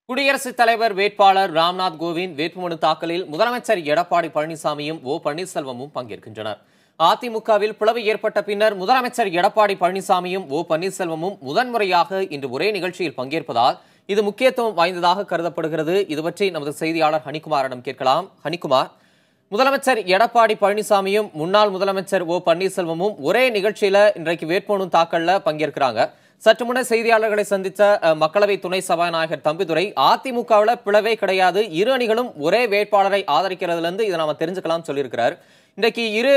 குடியரசுத் தலைவர் வேட்பாளர் ராம்நாத் கோவிந்த் வேட்புமனு தாக்கலில் முதலமைச்சர் எடப்பாடி பழனிசாமியும் ஓ பன்னீர்செல்வமும் பங்கேற்கின்றனர். அதிமுகவில் பிளவு ஏற்பட்ட பின்னர் முதலமைச்சர் எடப்பாடி பழனிசாமியும் ஓ பன்னீர்செல்வமும் முதன்முறையாக இன்று ஒரே நிகழ்ச்சியில் பங்கேற்பதால் இது முக்கியத்துவம் வாய்ந்ததாக கருதப்படுகிறது. இது பற்றி நமது செய்தியாளர் ஹனிகுமாரிடம் கேட்கலாம். ஹனிகுமார், முதலமைச்சர் எடப்பாடி பழனிசாமியும் முன்னாள் முதலமைச்சர் ஓ பன்னீர்செல்வமும் ஒரே நிகழ்ச்சியில இன்றைக்கு வேட்புமனு தாக்கல்ல பங்கேற்கிறாங்க. சற்று முன்னர் செய்தியாளர்களை சந்தித்த மக்களவை துணை சபாநாயகர் தம்பிதுரை, அதிமுகவில் பிளவே கிடையாது, இரு அணிகளும் ஒரே வேட்பாளரை ஆதரிக்கிறதுல இருந்து இதை நாம தெரிஞ்சுக்கலாம் சொல்லியிருக்கிறார். இன்றைக்கு இரு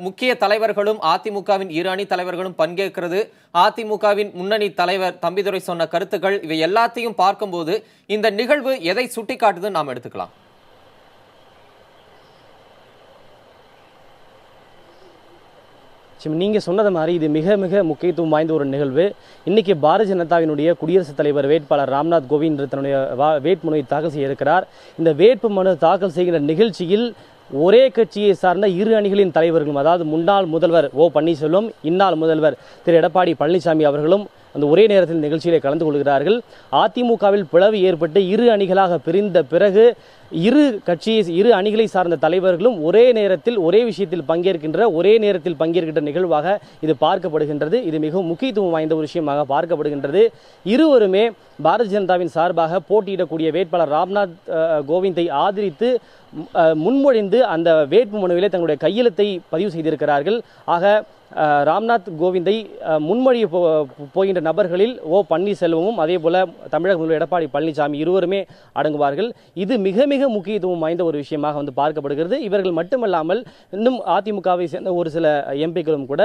முக்கிய தலைவர்களும் அதிமுகவின் இரு அணி தலைவர்களும் பங்கேற்கிறது. அதிமுகவின் முன்னணி தலைவர் தம்பிதுரை சொன்ன கருத்துக்கள் இவை எல்லாத்தையும் பார்க்கும்போது இந்த நிகழ்வு எதை சுட்டிக்காட்டுதுன்னு நாம் எடுத்துக்கலாம். நீங்கள் சொன்னது மாதிரி இது மிக மிக முக்கியத்துவம் வாய்ந்த ஒரு நிகழ்வு. இன்றைக்கி பாரதிய ஜனதாவினுடைய குடியரசுத் தலைவர் வேட்பாளர் ராம்நாத் கோவிந்த் தன்னுடைய வேட்புமனுவை தாக்கல் செய்ய இருக்கிறார். இந்த வேட்புமனு தாக்கல் செய்கிற நிகழ்ச்சியில் ஒரே கட்சியை சார்ந்த இரு அணிகளின் தலைவர்களும், அதாவது முன்னாள் முதல்வர் ஓ பன்னீர்செல்வம், இந்நாள் முதல்வர் திரு எடப்பாடி பழனிசாமி அவர்களும் அந்த ஒரே நேரத்தில் நிகழ்ச்சியிலே கலந்து கொள்கிறார்கள். அதிமுகவில் பிளவு ஏற்பட்டு இரு அணிகளாக பிரிந்த பிறகு இரு அணிகளை சார்ந்த தலைவர்களும் ஒரே நேரத்தில் ஒரே விஷயத்தில் ஒரே நேரத்தில் பங்கேற்கின்ற நிகழ்வாக இது பார்க்கப்படுகின்றது. இது மிகவும் முக்கியத்துவம் வாய்ந்த ஒரு விஷயமாக பார்க்கப்படுகின்றது. இருவருமே பாரதிய ஜனதாவின் சார்பாக போட்டியிடக்கூடிய வேட்பாளர் ராம்நாத் கோவிந்தை ஆதரித்து முன்மொழிந்து அந்த வேட்புமனுவிலே தங்களுடைய கையெழுத்தை பதிவு செய்திருக்கிறார்கள். ஆக ராம்நாத் கோவிந்தை முன்மொழிய போகின்ற நபர்களில் ஓ பன்னீர்செல்வமும் அதே போல தமிழக முதல்வர் எடப்பாடி பழனிசாமி இருவருமே அடங்குவார்கள். இது மிக மிக முக்கியத்துவம் வாய்ந்த ஒரு விஷயமாக பார்க்கப்படுகிறது. இவர்கள் மட்டுமல்லாமல் இன்னும் அதிமுகவை சேர்ந்த ஒரு சில எம்பிக்களும் கூட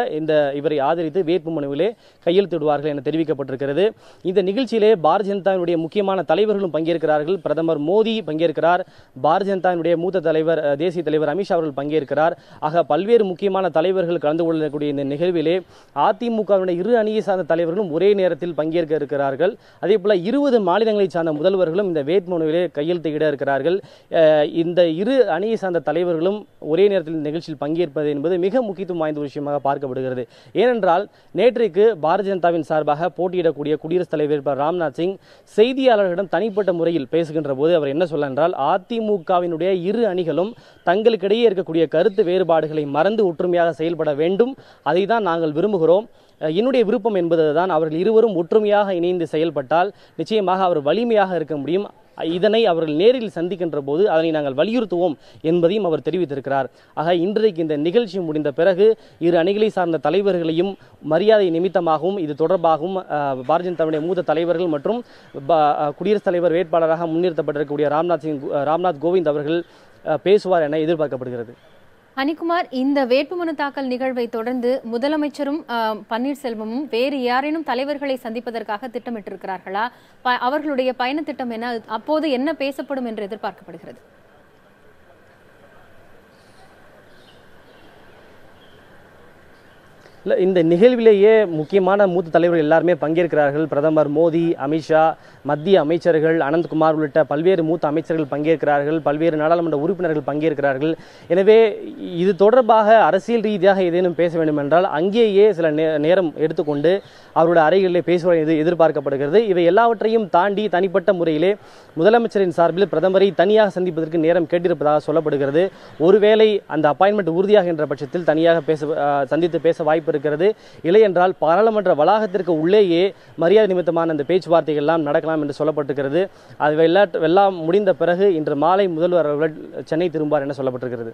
இவரை ஆதரித்து வேட்புமனுவிலே கையெழுத்திடுவார்கள் என தெரிவிக்கப்பட்டிருக்கிறது. இந்த நிகழ்ச்சியிலே பாரதிய ஜனதாவினுடைய முக்கியமான தலைவர்களும் பங்கேற்கிறார்கள். பிரதமர் மோடி பங்கேற்கிறார். பாரதிய ஜனதாவினுடைய மூத்த தலைவர் தேசிய தலைவர் அமித்ஷா அவர்கள் பங்கேற்கிறார். ஆக பல்வேறு முக்கியமான தலைவர்கள் கலந்து கொள்ளக்கூடிய இந்த நிகழ்விலே அதிமுகவினுடைய இரு அணியை சார்ந்த தலைவர்களும் ஒரே நேரத்தில் பங்கேற்க இருக்கிறார்கள். அதே போல 20 மாநிலங்களை சார்ந்த முதல்வர்களும் இந்த வேட்புமனுவிலே கையெழுத்திட இருக்கிறார்கள். இந்த இரு அணியை சார்ந்த தலைவர்களும் ஒரே நேரத்தில் நிகழ்ச்சியில் பங்கேற்பது என்பது மிக முக்கியத்துவம் வாய்ந்த விஷயமாக பார்க்கப்படுகிறது. ஏனென்றால் நேற்றைக்கு பாரதிய ஜனதாவின் சார்பாக போட்டியிடக்கூடிய குடியரசுத் தலைவர் ராம்நாத் சிங் செய்தியாளர்களிடம் தனிப்பட்ட முறையில் பேசுகின்ற போது அவர் என்ன சொல்ல என்றால், அதிமுகவினுடைய இரு அணிகளும் தங்களுக்கிடையே இருக்கக்கூடிய கருத்து வேறுபாடுகளை மறந்து ஒற்றுமையாக செயல்பட வேண்டும். அதை தான் நாங்கள் விரும்புகிறோம். என்னுடைய விருப்பம் என்பதுதான் அவர்கள் இருவரும் ஒற்றுமையாக இணைந்து செயல்பட்டால் நிச்சயமாக அவர் வலிமையாக இருக்க முடியும். இதனை அவர்கள் நேரில் சந்திக்கின்ற போது அதனை நாங்கள் வலியுறுத்துவோம் என்பதையும் அவர் தெரிவித்திருக்கிறார். ஆக இன்றைக்கு இந்த நிகழ்ச்சி முடிந்த பிறகு இரு அணிகளை சார்ந்த தலைவர்களையும் மரியாதை நிமித்தமாகவும் இது தொடர்பாகவும் பாரதிய ஜனதாவுடைய மூத்த தலைவர்கள் மற்றும் குடியரசுத் தலைவர் வேட்பாளராக முன்னிறுத்தப்பட்டிருக்கக்கூடிய ராம்நாத் கோவிந்த் அவர்கள் பேசுவார் என எதிர்பார்க்கப்படுகிறது. ஹனிகுமார், இந்த வேட்புமனு தாக்கல் நிகழ்வை தொடர்ந்து முதலமைச்சரும் பன்னீர்செல்வமும் வேறு யாரேனும் தலைவர்களை சந்திப்பதற்காக திட்டமிட்டிருக்கிறார்களா? அவர்களுடைய பயண திட்டம் என்ன? அப்போது என்ன பேசப்படும் என்று எதிர்பார்க்கப்படுகிறது? இந்த நிகழ்விலேயே முக்கியமான மூத்த தலைவர்கள் எல்லாருமே பங்கேற்கிறார்கள். பிரதமர் மோடி, அமித்ஷா, மத்திய அமைச்சர்கள் அனந்த்குமார் உள்ளிட்ட பல்வேறு மூத்த அமைச்சர்கள் பங்கேற்கிறார்கள். பல்வேறு நாடாளுமன்ற உறுப்பினர்கள் பங்கேற்கிறார்கள். எனவே இது தொடர்பாக அரசியல் ரீதியாக ஏதேனும் பேச வேண்டும் என்றால் அங்கேயே சில நேரம் எடுத்துக்கொண்டு அவருடைய அறைகளிலே பேசுவார் என்று எதிர்பார்க்கப்படுகிறது. இவை எல்லாவற்றையும் தாண்டி தனிப்பட்ட முறையிலே முதலமைச்சரின் சார்பில் பிரதமரை தனியாக சந்திப்பதற்கு நேரம் கேட்டிருப்பதாக சொல்லப்படுகிறது. ஒருவேளை அந்த அப்பாயின்மெண்ட் உறுதியாகின்ற பட்சத்தில் தனியாக சந்தித்து பேச வாய்ப்பு இருக்கிறது. இல்லை என்றால் பாராளுமன்ற வளாகத்திற்கு உள்ளேயே மரியாதை நிமித்தமான அந்த பேச்சுவார்த்தைகள் எல்லாம் நடக்கலாம் என்று சொல்லப்பட்டிருக்கிறது. அது எல்லாம் முடிந்த பிறகு இன்று மாலை முதல்வர் அவர்கள் சென்னை திரும்புவார் என சொல்லப்பட்டிருக்கிறது.